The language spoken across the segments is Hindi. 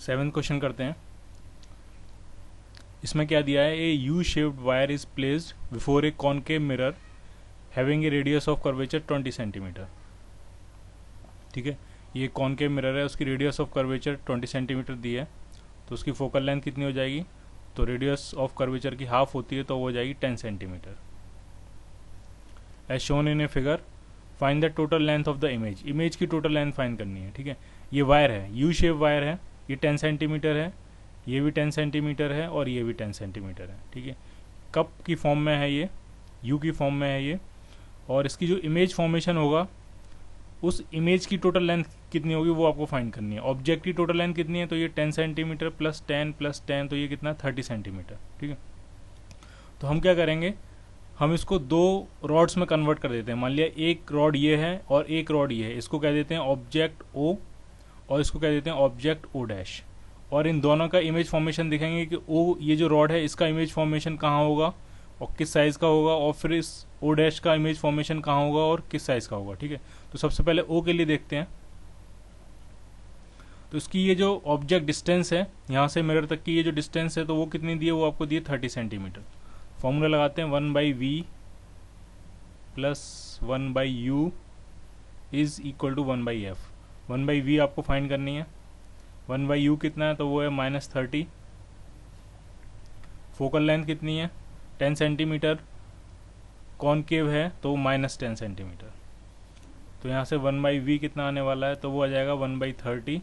सेवन्थ क्वेश्चन करते हैं। इसमें क्या दिया है, a U shaped wire is placed before a concave mirror having a radius of curvature 20 centimetre. ठीक है, ये कॉनकेव मिरर है, उसकी रेडियस ऑफ कर्वेचर 20 सेंटीमीटर दी है, तो उसकी फोकल लेंथ कितनी हो जाएगी, तो रेडियस ऑफ कर्वेचर की हाफ होती है तो वो हो जाएगी 10 centimetre. As shown in a figure find the total length of the image. Image की टोटल लेंथ फाइंड करनी है। ठीक है, ये वायर है, यू शेप वायर है, ये 10 सेंटीमीटर है, ये भी 10 सेंटीमीटर है और ये भी 10 सेंटीमीटर है। ठीक है, कप की फॉर्म में है, ये यू की फॉर्म में है ये, और इसकी जो इमेज फॉर्मेशन होगा उस इमेज की टोटल लेंथ कितनी होगी वो आपको फाइंड करनी है। ऑब्जेक्ट की टोटल लेंथ कितनी है, तो ये 10 सेंटीमीटर प्लस 10 तो ये कितना 30 सेंटीमीटर। ठीक है, तो हम क्या करेंगे, हम इसको दो रॉड्स में कन्वर्ट कर देते हैं। मान लिया एक रॉड ये है और एक रॉड ये है, इसको कह देते हैं ऑब्जेक्ट ओ और इसको कह देते हैं ऑब्जेक्ट ओ डैश, और इन दोनों का इमेज फॉर्मेशन दिखेंगे कि ओ ये जो रॉड है इसका इमेज फॉर्मेशन कहाँ होगा और किस साइज़ का होगा, और फिर इस ओ डैश का इमेज फॉर्मेशन कहाँ होगा और किस साइज़ का होगा। ठीक है, तो सबसे पहले ओ के लिए देखते हैं। तो इसकी ये जो ऑब्जेक्ट डिस्टेंस है यहाँ से मिरर तक की ये जो डिस्टेंस है तो वो कितनी दी है, वो आपको दी है 30 सेंटीमीटर। फॉर्मूला लगाते हैं 1/v plus 1/u is equal to 1/f। 1/v आपको फाइंड करनी है, 1/u कितना है तो वो है -30। फोकल लेंथ कितनी है 10 सेंटीमीटर, कॉनकेव है तो -10 सेंटीमीटर, तो यहाँ से 1/v कितना आने वाला है, तो वो आ जाएगा 1/30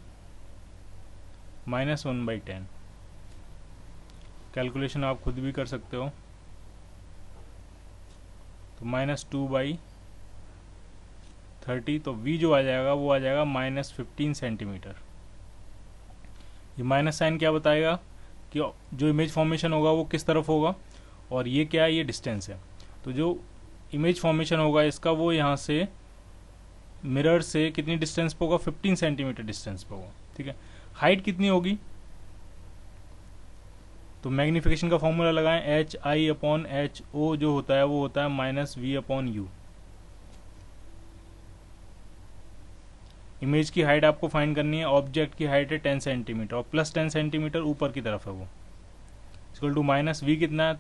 - 1/10। कैलकुलेशन आप खुद भी कर सकते हो, तो -2/30, तो v जो आ जाएगा वो आ जाएगा -15 सेंटीमीटर। ये माइनस साइन क्या बताएगा कि जो इमेज फॉर्मेशन होगा वो किस तरफ होगा, और ये क्या है, ये डिस्टेंस है। तो जो इमेज फॉर्मेशन होगा इसका वो यहाँ से मिरर से कितनी डिस्टेंस पे होगा, 15 सेंटीमीटर डिस्टेंस पे होगा। ठीक है, हाइट कितनी होगी, तो मैग्निफिकेशन का फॉर्मूला लगाएं, HI/HO जो होता है वो होता है -V/U। इमेज की हाइट आपको फाइंड करनी है, ऑब्जेक्ट की हाइट है 10 सेंटीमीटर और प्लस 10 सेंटीमीटर ऊपर की तरफ है वो, इक्वल टू -V कितना है,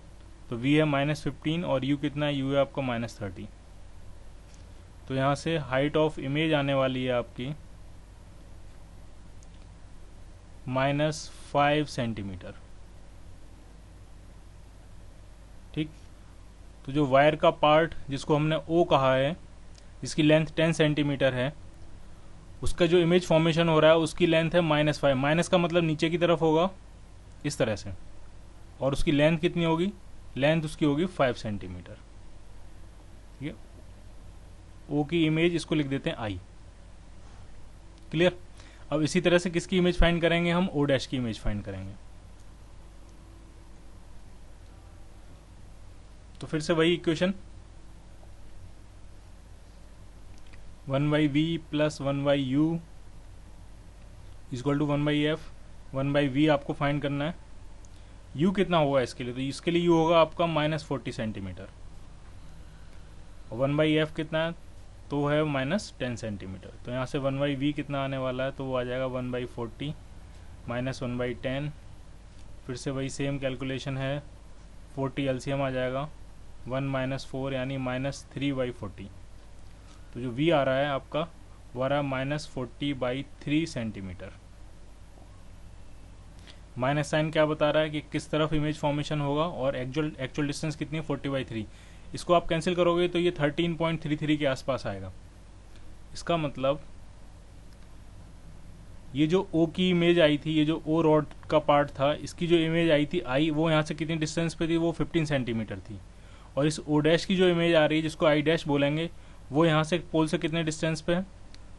तो V है -15 और U कितना है, U है आपका -30। तो यहाँ से हाइट ऑफ इमेज आने वाली है आपकी -5 सेंटीमीटर। ठीक, तो जो वायर का पार्ट जिसको हमने O कहा है, जिसकी लेंथ 10 सेंटीमीटर है, उसका जो इमेज फॉर्मेशन हो रहा है उसकी लेंथ है -5। माइनस का मतलब नीचे की तरफ होगा इस तरह से, और उसकी लेंथ कितनी होगी, लेंथ उसकी होगी 5 सेंटीमीटर। ठीक है, ओ की इमेज इसको लिख देते हैं I। क्लियर। अब इसी तरह से किसकी इमेज फाइंड करेंगे, हम ओ डैश की इमेज फाइंड करेंगे। तो फिर से वही equation 1/v plus 1/u equal to 1/f। 1/v आपको फाइंड करना है, u कितना होगा इसके लिए, तो इसके लिए u होगा आपका -40 सेंटीमीटर, और 1/f कितना है, तो है -10 सेंटीमीटर। तो यहाँ से 1/v कितना आने वाला है, तो वो आ जाएगा 1/40 - 1/10। फिर से वही सेम कैलकुलेशन है, 40 एलसीएम आ जाएगा, 1 - 4 यानी -3/40। तो जो v आ रहा है आपका वो आ रहा है -40/3 सेंटीमीटर। माइनस साइन क्या बता रहा है कि किस तरफ इमेज फॉर्मेशन होगा, और एक्चुअल डिस्टेंस कितनी है 40/3। इसको आप कैंसिल करोगे तो ये 13.33 के आसपास आएगा। इसका मतलब ये जो O की इमेज आई थी, ये जो O रॉड का पार्ट था, इसकी जो इमेज आई थी I, वो यहाँ से कितनी डिस्टेंस पे थी, वो 15 सेंटीमीटर थी, और इस O डैश की जो इमेज आ रही है जिसको I डैश बोलेंगे, वो यहाँ से पोल से कितने डिस्टेंस पे है,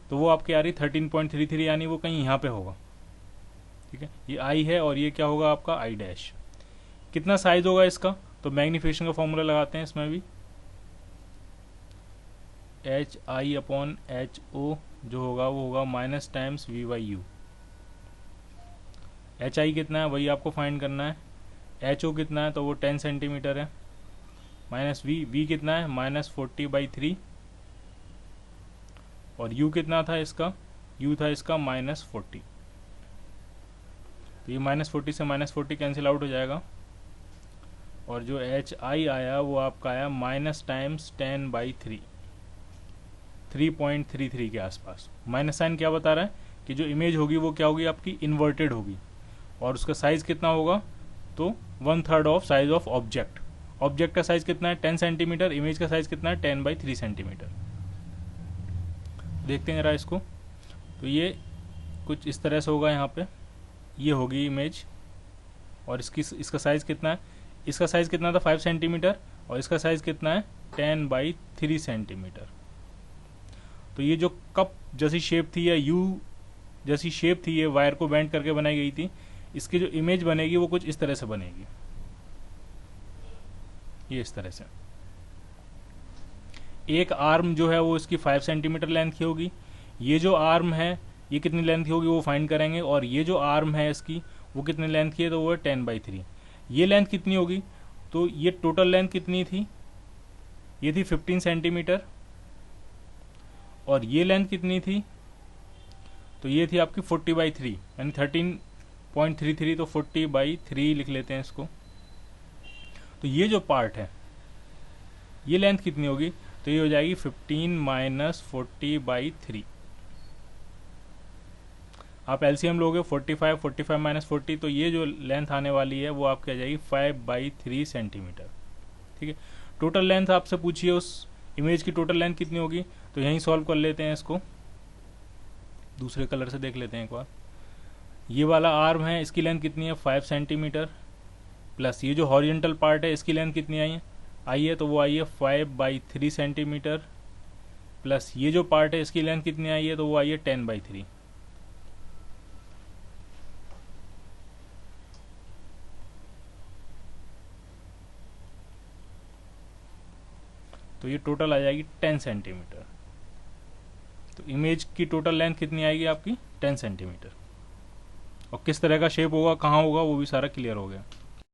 तो वो आपकी आ रही 13.33, यानी वो कहीं यहाँ पे होगा। ठीक है, ये I है और ये क्या होगा आपका I डैश। कितना साइज होगा इसका, तो मैग्निफिकेशन का फॉर्मूला लगाते हैं इसमें भी, HI/HO जो होगा वो होगा -V/U। HI कितना है वही आपको फाइंड करना है, HO कितना है तो वो 10 सेंटीमीटर है, -V कितना है -40/3, और U कितना था इसका, U था इसका -40। तो ये -40 से -40 कैंसिल आउट हो जाएगा, और जो एच आई आया वो आपका आया माइनस टाइम्स 10/3, 3.33 के आसपास। माइनस साइन क्या बता रहा है कि जो इमेज होगी वो क्या होगी आपकी, इन्वर्टेड होगी, और उसका साइज कितना होगा, तो 1/3 of size of object. Object का साइज कितना है 10 सेंटीमीटर, इमेज का साइज कितना है 10/3 सेंटीमीटर। देखते हैं जरा इसको, तो ये कुछ इस तरह से होगा, यहाँ पे ये होगी इमेज, और इसका साइज कितना है, इसका साइज कितना था 5 सेंटीमीटर, और इसका साइज कितना है 10/3 सेंटीमीटर। तो ये जो कप जैसी शेप थी या यू जैसी शेप थी, ये वायर को बेंड करके बनाई गई थी, इसकी जो इमेज बनेगी वो कुछ इस तरह से बनेगी, ये इस तरह से। एक आर्म जो है वो इसकी 5 सेंटीमीटर लेंथ की होगी, ये जो आर्म है ये कितनी लेंथ की होगी वो फाइंड करेंगे, और ये जो आर्म है इसकी वो कितनी लेंथ की है, तो वो है 10/3। ये लेंथ कितनी होगी, तो ये टोटल लेंथ कितनी थी, ये थी 15 सेंटीमीटर, और ये लेंथ कितनी थी, तो ये थी आपकी 40/3, यानी 13.33, तो 40/3 लिख लेते हैं इसको। तो ये जो पार्ट है ये लेंथ कितनी होगी, तो ये हो जाएगी 15 - 40/3। आप एलसीएम लोगे 45, 45 - 40, तो ये जो लेंथ आने वाली है वो आपकी आ जाएगी 5/3 सेंटीमीटर। ठीक है, टोटल लेंथ आपसे पूछिए उस इमेज की टोटल लेंथ कितनी होगी, तो यहीं सॉल्व कर लेते हैं इसको, दूसरे कलर से देख लेते हैं एक बार। ये वाला आर्म है, इसकी लेंथ कितनी है 5 सेंटीमीटर, प्लस ये जो हॉरिजेंटल पार्ट है इसकी लेंथ कितनी आई है, तो वो आई है 5/3 सेंटीमीटर, प्लस ये जो पार्ट है इसकी लेंथ कितनी आई है, तो वो आई है 10/3। तो ये टोटल आ जाएगी 10 सेंटीमीटर। तो इमेज की टोटल लेंथ कितनी आएगी आपकी 10 सेंटीमीटर, और किस तरह का शेप होगा, कहाँ होगा, वो भी सारा क्लियर हो गया।